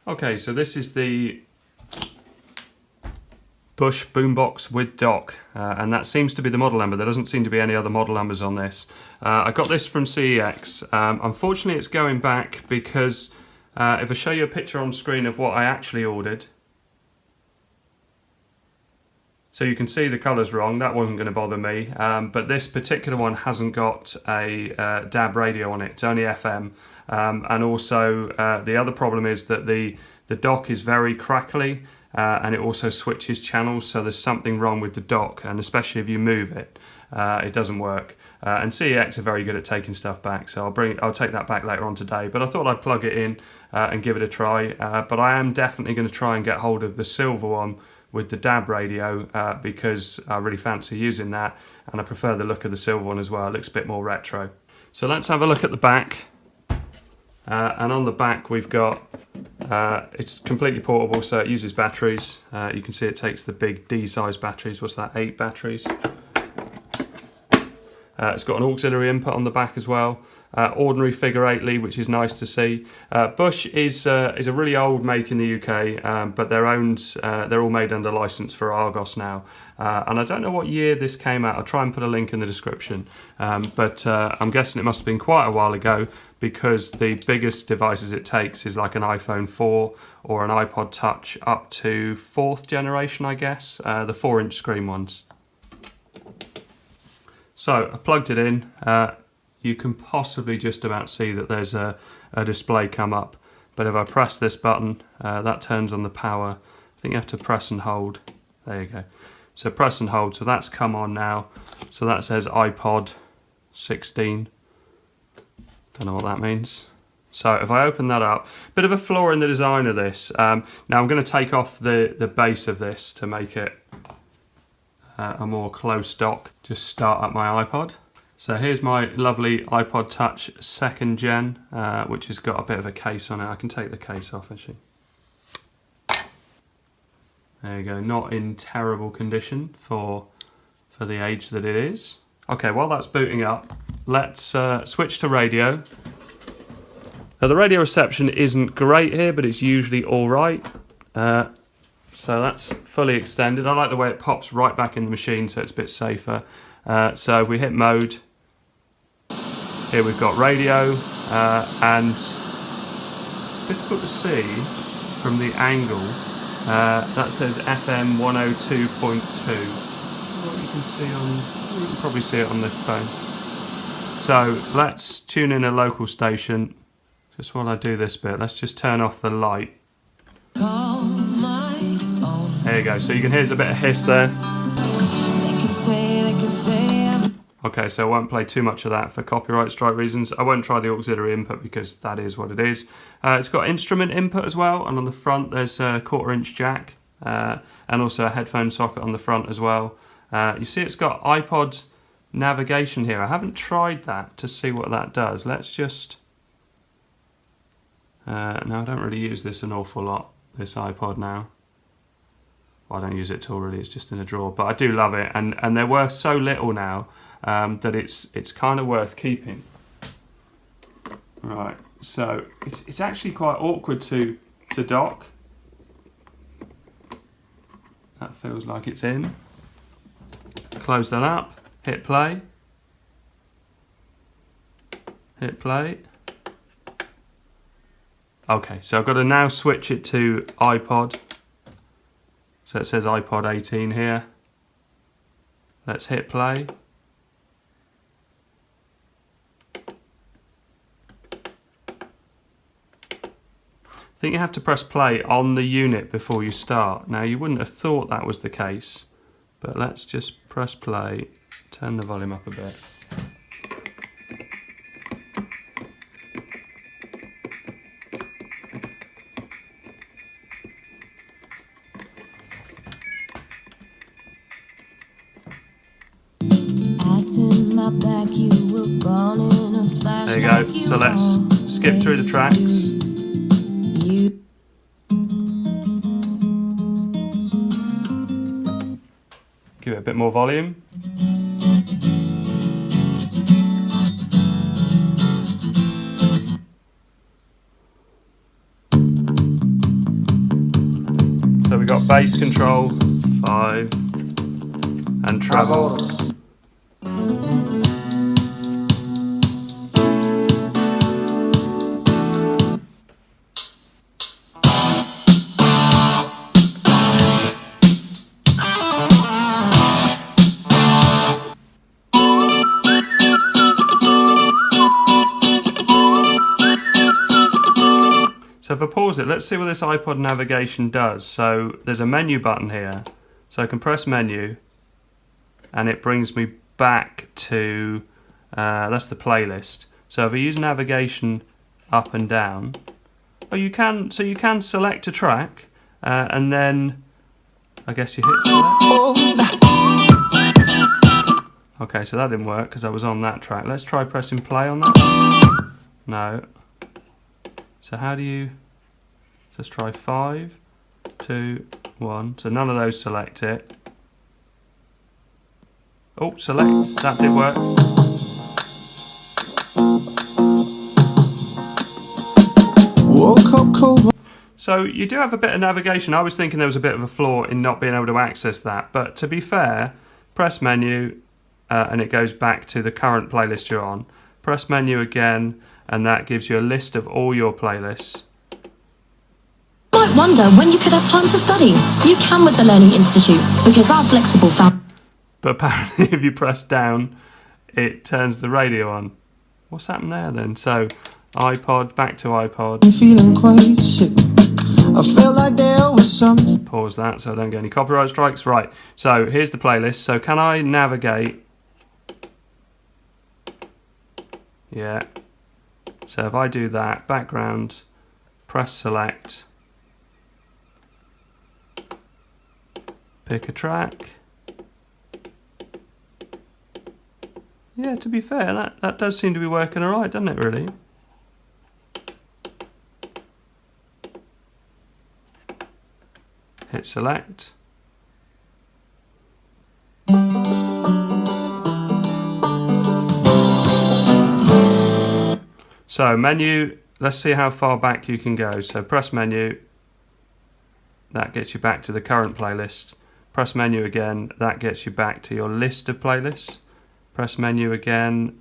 Okay, so this is the Bush Boombox with dock, and that seems to be the model number. There doesn't seem to be any other model numbers on this. I got this from CEX. Unfortunately, it's going back because if I show you a picture on screen of what I actually ordered, so you can see the colour's wrong, that wasn't going to bother me, but this particular one hasn't got a DAB radio on it, it's only FM, and also the other problem is that the dock is very crackly, and it also switches channels, so there's something wrong with the dock, and especially if you move it, it doesn't work. And CEX are very good at taking stuff back, so I'll take that back later on today, but I thought I'd plug it in and give it a try, but I am definitely going to try and get hold of the silver one with the DAB radio because I really fancy using that, and I prefer the look of the silver one as well. It looks a bit more retro. So let's have a look at the back, and on the back we've got it's completely portable, so it uses batteries. You can see it takes the big D-size batteries. What's that, 8 batteries? It's got an auxiliary input on the back as well. Ordinary figure 8 lead, which is nice to see. Bush is a really old make in the UK, but they're all made under license for Argos now. And I don't know what year this came out. I'll try and put a link in the description. But I'm guessing it must have been quite a while ago, because the biggest devices it takes is like an iPhone 4 or an iPod Touch up to 4th generation, I guess, the 4-inch screen ones. So I plugged it in. You can possibly just about see that there's a display come up, but if I press this button, that turns on the power. I think you have to press and hold. There you go. So press and hold, so that's come on now. So that says iPod 16. Don't know what that means. So if I open that up, bit of a flaw in the design of this. Now I'm going to take off the base of this to make it a more close dock. Just start up my iPod. So here's my lovely iPod Touch 2nd gen, which has got a bit of a case on it. I can take the case off actually. There you go, not in terrible condition for the age that it is. Okay, while that's booting up, let's switch to radio. Now the radio reception isn't great here, but it's usually all right. So that's fully extended. I like the way it pops right back in the machine, so it's a bit safer. So if we hit mode, here we've got radio, and difficult to see from the angle, that says FM 102.2. What you can see on, you can probably see it on the phone. So let's tune in a local station. Just while I do this bit, let's just turn off the light. There you go, so you can hear there's a bit of hiss there. Okay, so I won't play too much of that for copyright strike reasons. I won't try the auxiliary input because that is what it is. It's got instrument input as well, and on the front there's a 1/4-inch jack, and also a headphone socket on the front as well. You see it's got Ipod Navigation here. I haven't tried that to see what that does. Let's just... no, I don't really use this an awful lot, this iPod now. Well, I don't use it at all really, it's just in a drawer, but I do love it, and they're worth so little now that it's kind of worth keeping. Right, so it's actually quite awkward to dock. That feels like it's in. Close that up, hit play. Hit play. Okay, so I've got to now switch it to iPod. So it says iPod 18 here. Let's hit play. I think you have to press play on the unit before you start. Now you wouldn't have thought that was the case, but let's just press play, turn the volume up a bit. There you go, so let's skip through the tracks. Give it a bit more volume. got bass control, 5, and treble. So if I pause it, let's see what this Ipod Navigation does. So there's a menu button here. So I can press menu and it brings me back to, that's the playlist. So if I use navigation up and down, you can select a track and then I guess you hit select. Okay, so that didn't work because I was on that track. Let's try pressing play on that. No. So how do you, let's try 5, 2, 1. So none of those select it. Oh, select, that did work. So you do have a bit of navigation. I was thinking there was a bit of a flaw in not being able to access that. But to be fair, press menu and it goes back to the current playlist you're on. Press menu again and that gives you a list of all your playlists. You might wonder when you could have time to study. You can with the Learning Institute because our flexible But apparently if you press down, it turns the radio on. What's happened there then? So iPod, back to iPod. I'm feeling quite sick. I felt like there was something. Pause that so I don't get any copyright strikes. Right, so here's the playlist. So can I navigate? Yeah. So if I do that, background, press select, pick a track. Yeah, to be fair, that does seem to be working alright, doesn't it, really? Hit select. So menu, let's see how far back you can go. So press menu, that gets you back to the current playlist. Press menu again, that gets you back to your list of playlists. Press menu again.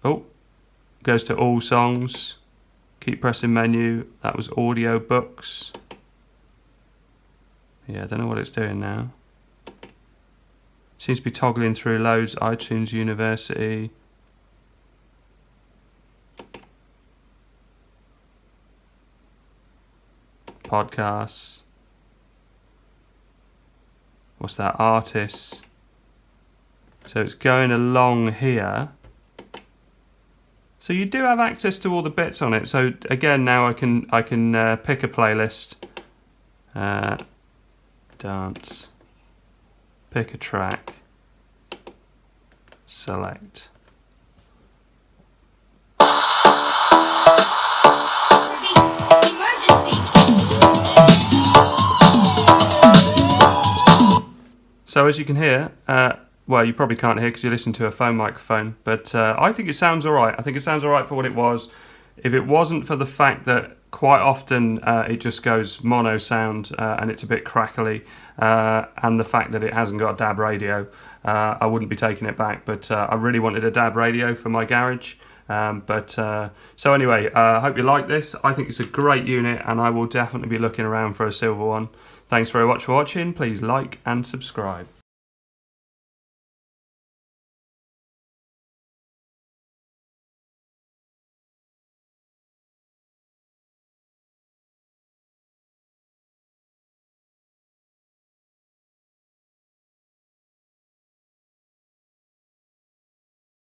Oh, goes to all songs. Keep pressing menu, that was audio books. Yeah, I don't know what it's doing now. Seems to be toggling through loads. iTunes University. Podcasts. What's that? Artists. So it's going along here. So you do have access to all the bits on it. So again, now I can pick a playlist. Dance. Pick a track. Select. So as you can hear, well, you probably can't hear because you listen to a phone microphone, but I think it sounds all right. I think it sounds all right for what it was. If it wasn't for the fact that quite often it just goes mono sound and it's a bit crackly, and the fact that it hasn't got a DAB radio, I wouldn't be taking it back. But I really wanted a DAB radio for my garage. So anyway, I hope you like this. I think it's a great unit and I will definitely be looking around for a silver one. Thanks very much for watching. Please like and subscribe.